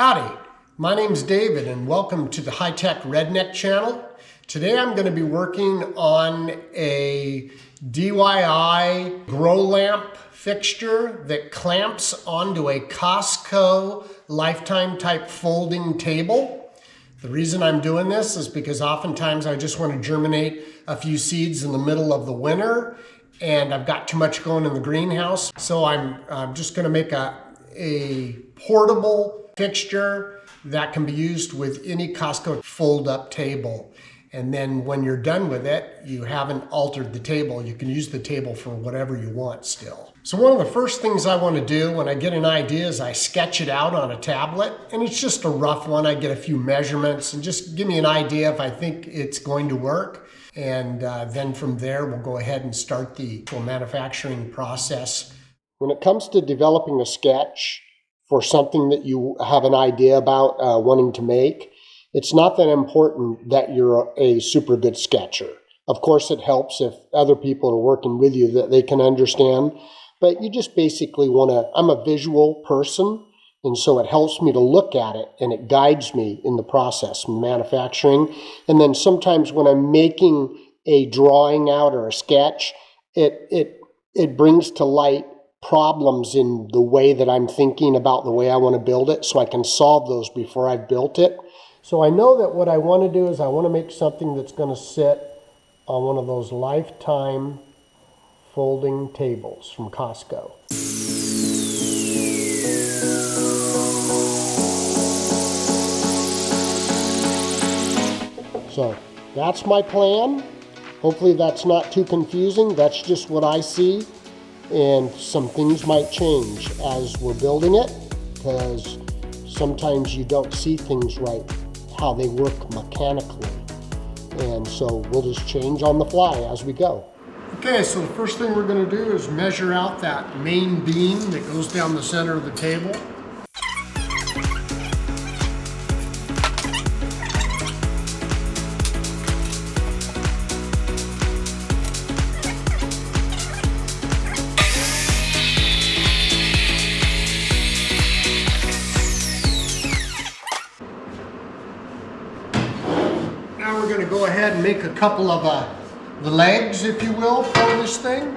Howdy, my name's David and welcome to the High Tech Redneck channel. Today I'm going to be working on a DIY grow lamp fixture that clamps onto a Costco lifetime type folding table. The reason I'm doing this is because oftentimes I just want to germinate a few seeds in the middle of the winter and I've got too much going in the greenhouse. So I'm just going to make a portable fixture that can be used with any Costco fold-up table. And then when you're done with it, you haven't altered the table. You can use the table for whatever you want still. So one of the first things I want to do when I get an idea is I sketch it out on a tablet. And it's just a rough one. I get a few measurements and just give me an idea if I think it's going to work. And then from there, we'll go ahead and start the manufacturing process. When it comes to developing a sketch for something that you have an idea about wanting to make, it's not that important that you're a super good sketcher. Of course, it helps if other people are working with you that they can understand, but you just basically want to, I'm a visual person, and so it helps me to look at it and it guides me in the process of manufacturing. And then sometimes when I'm making a drawing out or a sketch, it brings to light problems in the way that I'm thinking about the way I want to build it, so I can solve those before I've built it. So I know that what I want to do is I want to make something that's going to sit on one of those lifetime folding tables from Costco. So that's my plan. Hopefully that's not too confusing. That's just what I see. And some things might change as we're building it, because sometimes you don't see things right, how they work mechanically. And so we'll just change on the fly as we go. Okay, so the first thing we're going to do is measure out that main beam that goes down the center of the table. Now we're going to go ahead and make a couple of the legs, if you will, for this thing.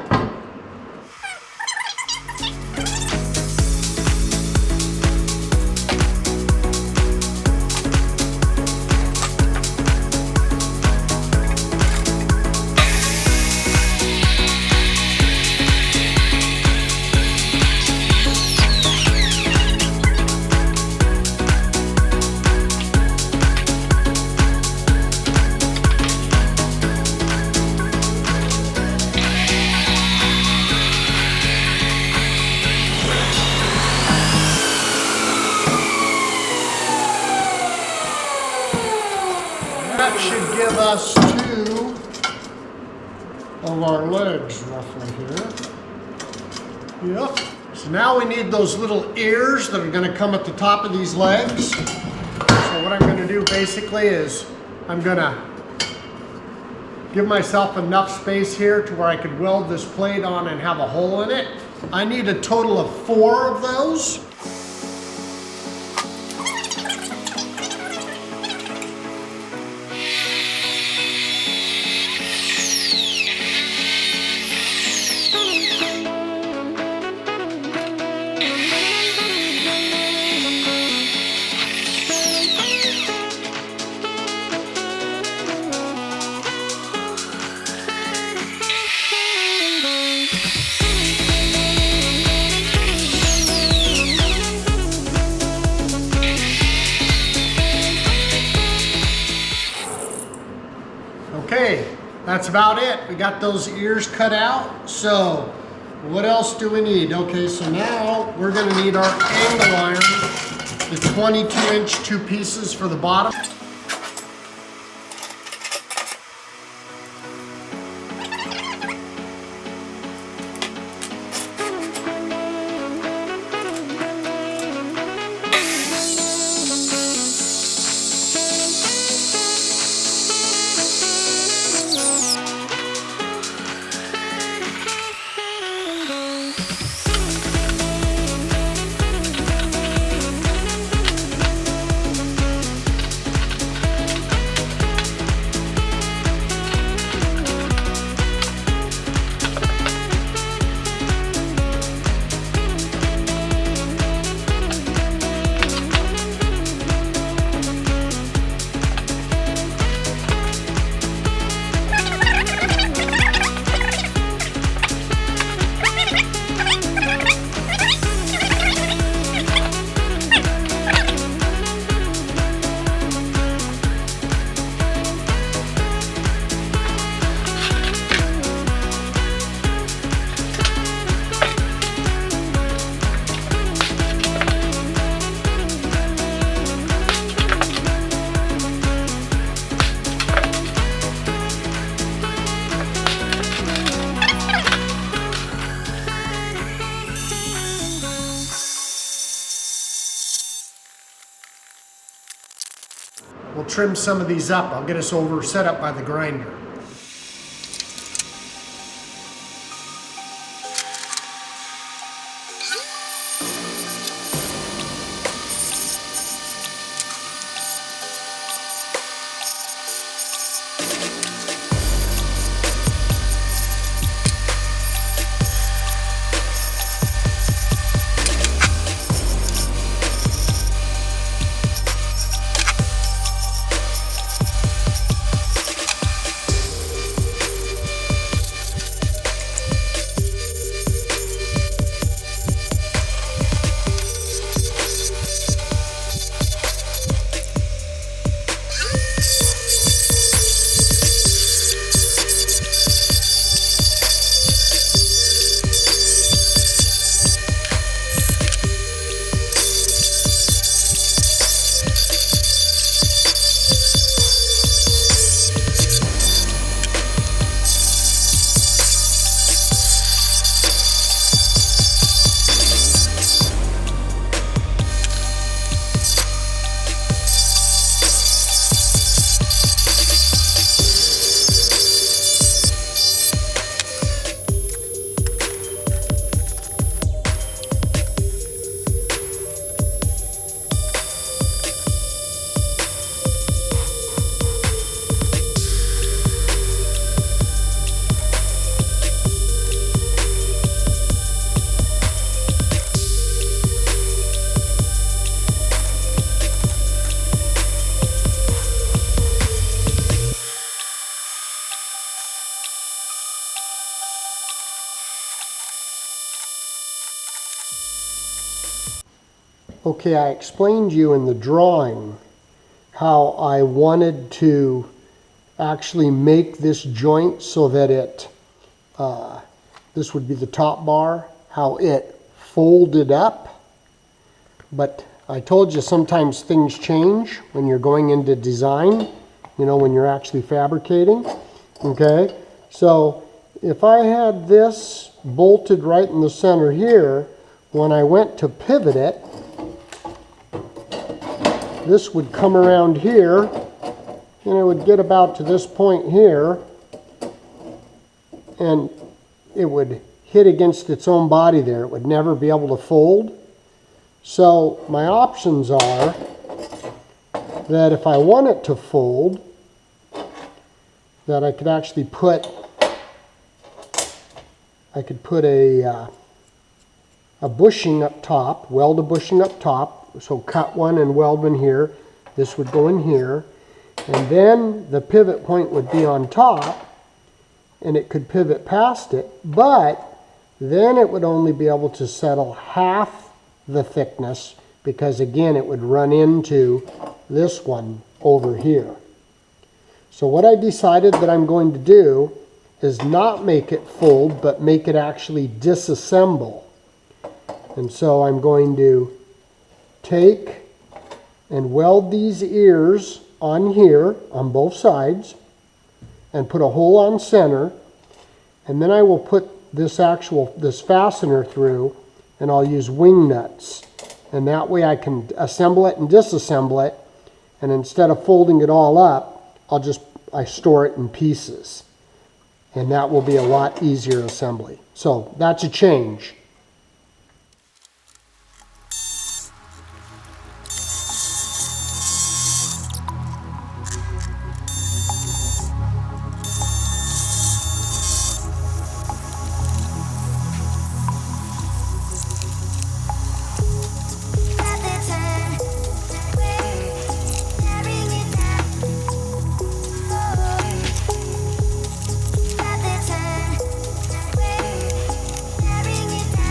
That should give us 2 of our legs roughly here. Yep. So now we need those little ears that are going to come at the top of these legs. So what I'm going to do basically is I'm going to give myself enough space here to where I could weld this plate on and have a hole in it. I need a total of 4 of those. Okay, that's about it. We got those ears cut out. So what else do we need? Okay, so now we're going to need our angle iron, the 22-inch 2 pieces for the bottom. we'll trim some of these up. I'll get us over set up by the grinder. Okay, I explained to you in the drawing how I wanted to actually make this joint so that this would be the top bar, how it folded up. But I told you sometimes things change when you're going into design, when you're actually fabricating. Okay, so if I had this bolted right in the center here, when I went to pivot it, this would come around here, and it would get about to this point here, and it would hit against its own body there. It would never be able to fold. So my options are that if I want it to fold, that I could actually put a bushing up top, weld a bushing up top. So cut one and weld one here. This would go in here. And then the pivot point would be on top, and it could pivot past it, but then it would only be able to settle half the thickness, because again it would run into this one over here. So what I decided that I'm going to do is not make it fold, but make it actually disassemble. And so I'm going to take and weld these ears on here on both sides and put a hole on center, and then I will put this fastener through, and I'll use wing nuts, and that way I can assemble it and disassemble it, and instead of folding it all up, I store it in pieces, and that will be a lot easier assembly. So that's a change. Bring it down.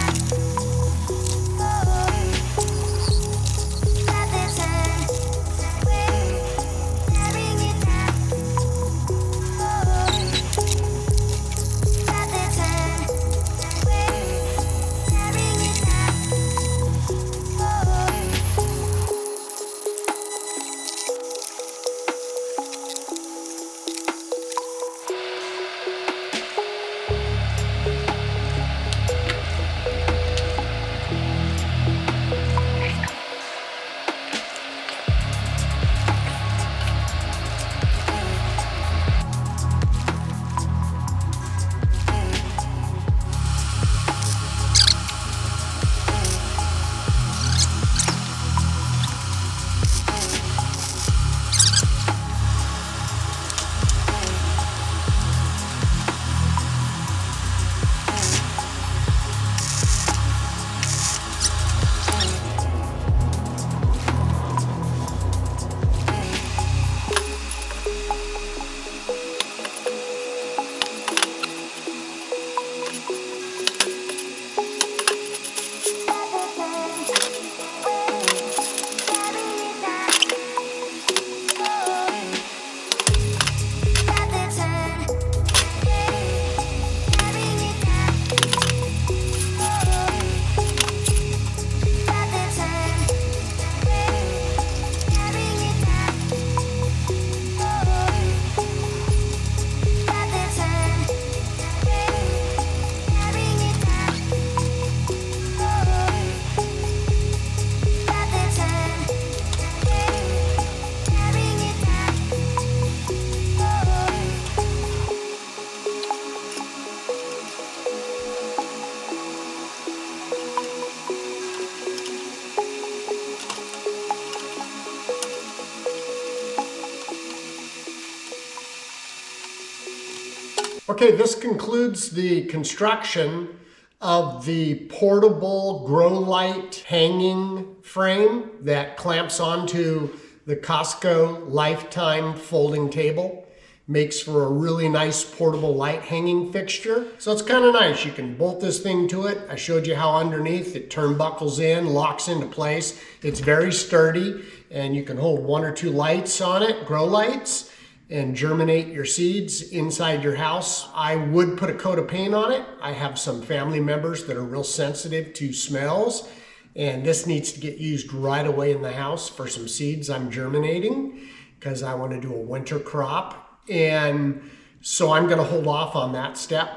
Okay, this concludes the construction of the portable grow light hanging frame that clamps onto the Costco lifetime folding table. Makes for a really nice portable light hanging fixture. So it's kind of nice. You can bolt this thing to it. I showed you how underneath it turnbuckles in, locks into place. It's very sturdy, and you can hold 1 or 2 lights on it, grow lights, and germinate your seeds inside your house. I would put a coat of paint on it. I have some family members that are real sensitive to smells, and this needs to get used right away in the house for some seeds I'm germinating because I want to do a winter crop. And so I'm going to hold off on that step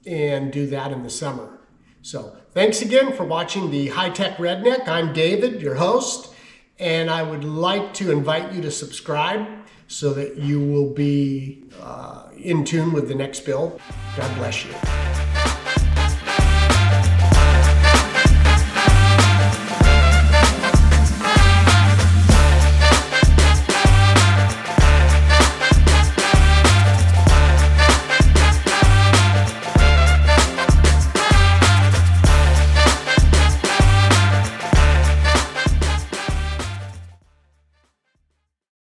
and do that in the summer. So thanks again for watching the High Tech Redneck. I'm David, your host, and I would like to invite you to subscribe so that you will be in tune with the next build. God bless you.